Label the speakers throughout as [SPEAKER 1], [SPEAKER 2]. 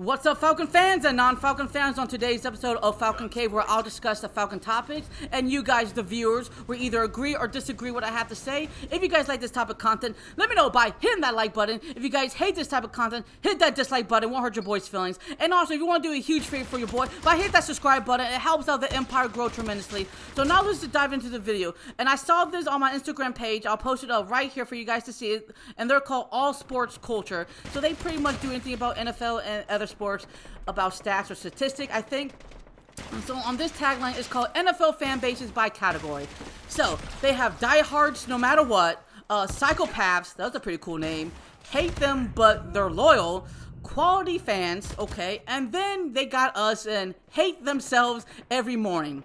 [SPEAKER 1] What's up, Falcon fans and non-Falcon fans? On today's episode of Falcon Cave, where I'll discuss the Falcon topics, and you guys, the viewers, will either agree or disagree what I have to say. If you guys like this type of content, let me know by hitting that like button. If you guys hate this type of content, hit that dislike button. Won't hurt your boy's feelings. And also, if you want to do a huge favor for your boy, by hit that subscribe button. It helps out the empire grow tremendously. So now let's just dive into the video. And I saw this on my Instagram page. I'll post it up right here for you guys to see it. And they're called All Sports Culture. So they pretty much do anything about NFL and other sports, about stats or statistic, I think. And so on this tagline, it's called NFL fan bases by category. So they have diehards no matter what, psychopaths, that's a pretty cool name, hate them but they're loyal, quality fans, okay, and then they got us and hate themselves every morning.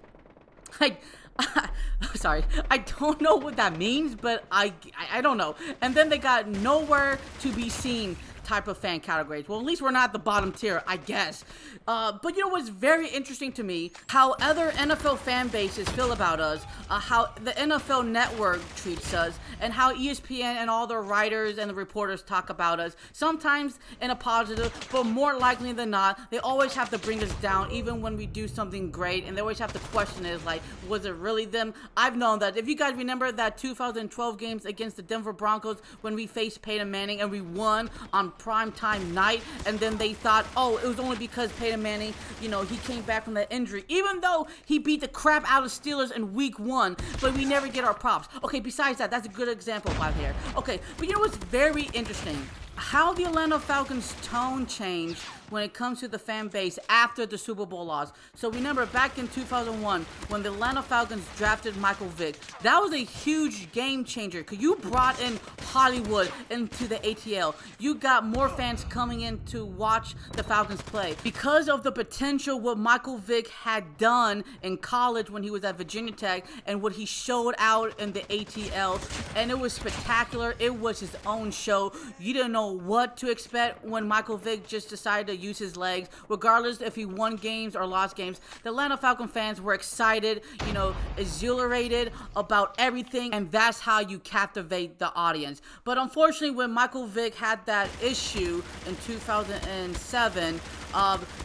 [SPEAKER 1] Sorry, I don't know what that means, but I don't know. And then they got nowhere to be seen type of fan categories. Well, at least we're not the bottom tier, I guess. But you know what's very interesting to me? How other NFL fan bases feel about us, how the NFL Network treats us, and how ESPN and all the writers and the reporters talk about us. Sometimes in a positive, but more likely than not, they always have to bring us down, even when we do something great, and they always have to question it, like, was it really them? I've known that. If you guys remember that 2012 games against the Denver Broncos when we faced Peyton Manning and we won on primetime night, and then they thought, oh, it was only because Peyton Manning, you know, he came back from that injury, even though he beat the crap out of Steelers in week 1, but we never get our props. Okay, besides that, that's a good example right here. Okay, but you know what's very interesting? How the Atlanta Falcons tone changed when it comes to the fan base after the Super Bowl loss. So remember back in 2001 when the Atlanta Falcons drafted Michael Vick, that was a huge game changer because you brought in Hollywood into the ATL. You got more fans coming in to watch the Falcons play because of the potential what Michael Vick had done in college when he was at Virginia Tech and what he showed out in the ATL, and it was spectacular. It was his own show. You didn't know what to expect when Michael Vick just decided to use his legs. Regardless if he won games or lost games, the Atlanta Falcon fans were excited, you know, exhilarated about everything, and that's how you captivate the audience. But unfortunately, when Michael Vick had that issue in 2007,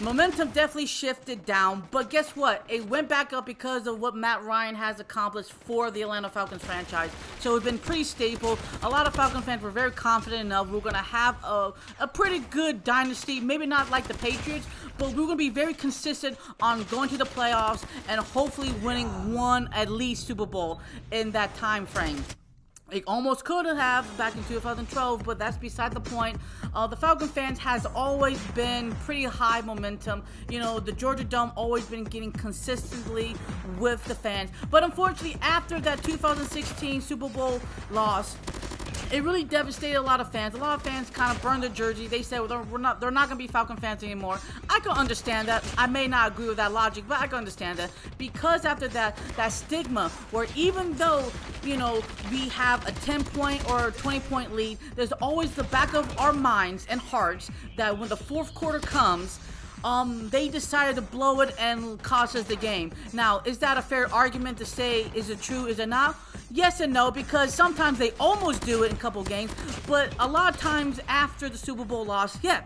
[SPEAKER 1] momentum definitely shifted down, but guess what? It went back up because of what Matt Ryan has accomplished for the Atlanta Falcons franchise. So it's been pretty stable. A lot of Falcon fans were very confident enough we're going to have a pretty good dynasty, maybe not like the Patriots, but we're going to be very consistent on going to the playoffs and hopefully winning one at least Super Bowl in that time frame. It almost could have back in 2012, but that's beside the point. The Falcon fans has always been pretty high momentum. You know, the Georgia Dome always been getting consistently with the fans. But unfortunately, after that 2016 Super Bowl loss, it really devastated a lot of fans. A lot of fans kind of burned their jersey. They said, well, they're not going to be Falcon fans anymore. I can understand that. I may not agree with that logic, but I can understand that. Because after that stigma, where even though, you know, we have a 10-point or 20-point lead, there's always the back of our minds and hearts that when the fourth quarter comes, they decided to blow it and cost us the game. Now, is that a fair argument to say? Is it true? Is it not? Yes and no, because sometimes they almost do it in a couple games, but a lot of times after the Super Bowl loss, yeah,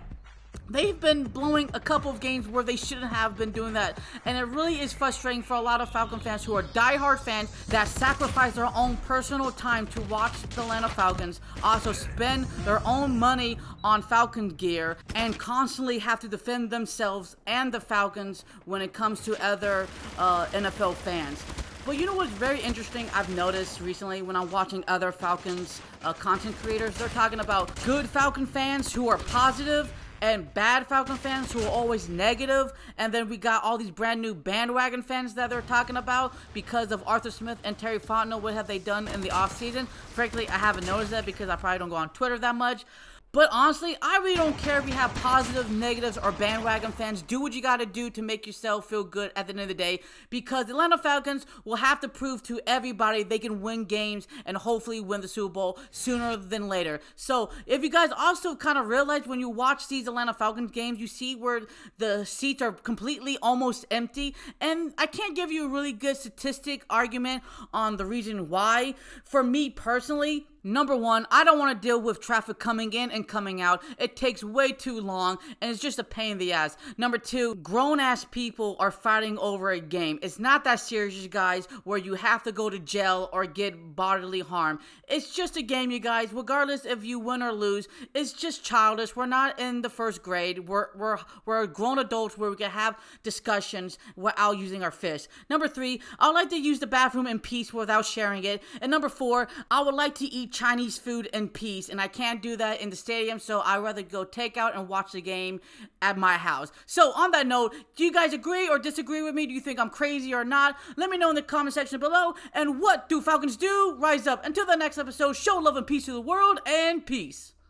[SPEAKER 1] they've been blowing a couple of games where they shouldn't have been doing that. And it really is frustrating for a lot of Falcon fans who are diehard fans that sacrifice their own personal time to watch the Atlanta Falcons, also spend their own money on Falcon gear, and constantly have to defend themselves and the Falcons when it comes to other NFL fans. But you know what's very interesting I've noticed recently when I'm watching other Falcons content creators? They're talking about good Falcon fans who are positive and bad Falcon fans who are always negative, and then we got all these brand new bandwagon fans that they're talking about because of Arthur Smith and Terry Fontenot. What have they done in the offseason? Frankly, I haven't noticed that because I probably don't go on Twitter that much. But honestly, I really don't care if you have positive, negatives, or bandwagon fans. Do what you got to do to make yourself feel good at the end of the day, because the Atlanta Falcons will have to prove to everybody they can win games and hopefully win the Super Bowl sooner than later. So if you guys also kind of realize when you watch these Atlanta Falcons games, you see where the seats are completely almost empty. And I can't give you a really good statistic argument on the reason why. For me personally, Number one, I don't want to deal with traffic coming in and coming out. It takes way too long and it's just a pain in the ass. Number two, grown ass people are fighting over a game. It's not that serious, you guys, where you have to go to jail or get bodily harm. It's just a game, you guys. Regardless if you win or lose, it's just childish. We're not in the first grade. We're grown adults where we can have discussions without using our fists. Number three, I would like to use the bathroom in peace without sharing it. And number four, I would like to eat Chinese food in peace, and I can't do that in the stadium, so I'd rather go take out and watch the game at my house. So on that note, do you guys agree or disagree with me? Do you think I'm crazy or not? Let me know in the comment section below. And what do Falcons do? Rise up. Until the next episode, show love and peace to the world, and peace.